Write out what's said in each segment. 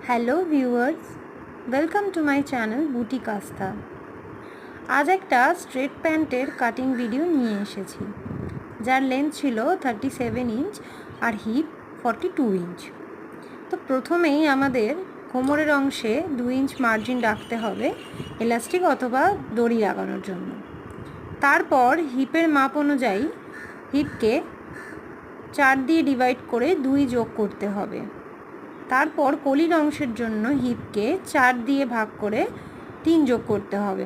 Hello viewers, welcome to my channel boutique আস্থা। আজ একটা স্ট্রেট প্যান্টের কাটিং ভিডিও নিয়ে এসেছি, যার লেন্থ ছিল 37 ইঞ্চ আর হিপ 42 ইঞ্চ। তো প্রথমেই আমাদের কোমরের অংশে 2 ইঞ্চ মার্জিন রাখতে হবে এলাস্টিক অথবা দড়ি লাগানোর জন্য। তারপর হিপের মাপ অনুযায়ী হিপকে 4 দিয়ে ডিভাইড করে 2 যোগ করতে হবে। তারপর কলির অংশের জন্য হিপকে 4 দিয়ে ভাগ করে 3 যোগ করতে হবে।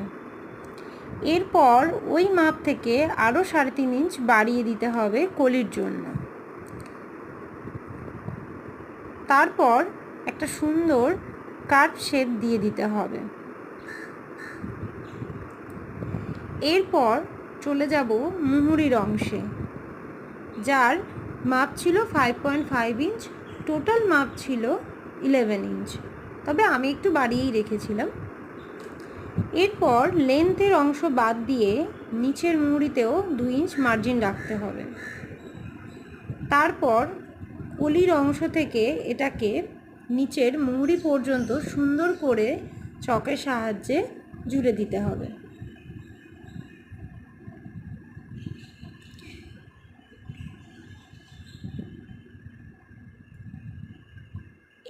এরপর ওই মাপ থেকে আরও 3.5 ইঞ্চ বাড়িয়ে দিতে হবে কলির জন্য। তারপর একটা সুন্দর কার্ভ শেপ দিয়ে দিতে হবে। এরপর চলে যাব মুহুরির অংশে, যার মাপ ছিল 5.5 ইঞ্চ, টোটাল মাপ ছিল 11 ইঞ্চ, তবে আমি একটু বাড়িয়েই রেখেছিলাম। এরপর লেন্থের অংশ বাদ দিয়ে নিচের মুহুরিতেও 2 ইঞ্চ মার্জিন রাখতে হবে। তারপর কলির অংশ থেকে এটাকে নিচের মুহুরি পর্যন্ত সুন্দর করে চকের সাহায্যে জুড়ে দিতে হবে।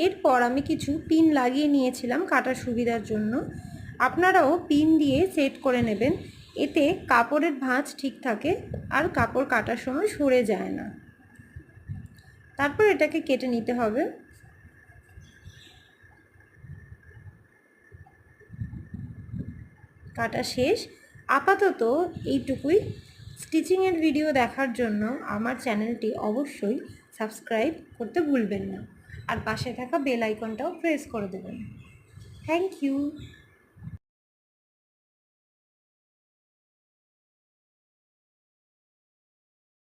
এরপর আমি কিছু পিন লাগিয়ে নিয়েছিলাম কাটার সুবিধার জন্য। আপনারাও পিন দিয়ে সেট করে নেবেন, এতে কাপড়ের ভাঁজ ঠিক থাকে আর কাপড় কাটার সময় সরে যায় না। তারপর এটাকে কেটে নিতে হবে। কাটা শেষ। আপাতত এইটুকুই। স্টিচিংয়ের ভিডিও দেখার জন্য আমার চ্যানেলটি অবশ্যই সাবস্ক্রাইব করতে ভুলবেন না, আর পাশে থাকা বেল আইকনটাও প্রেস করে দেবেন। Thank you.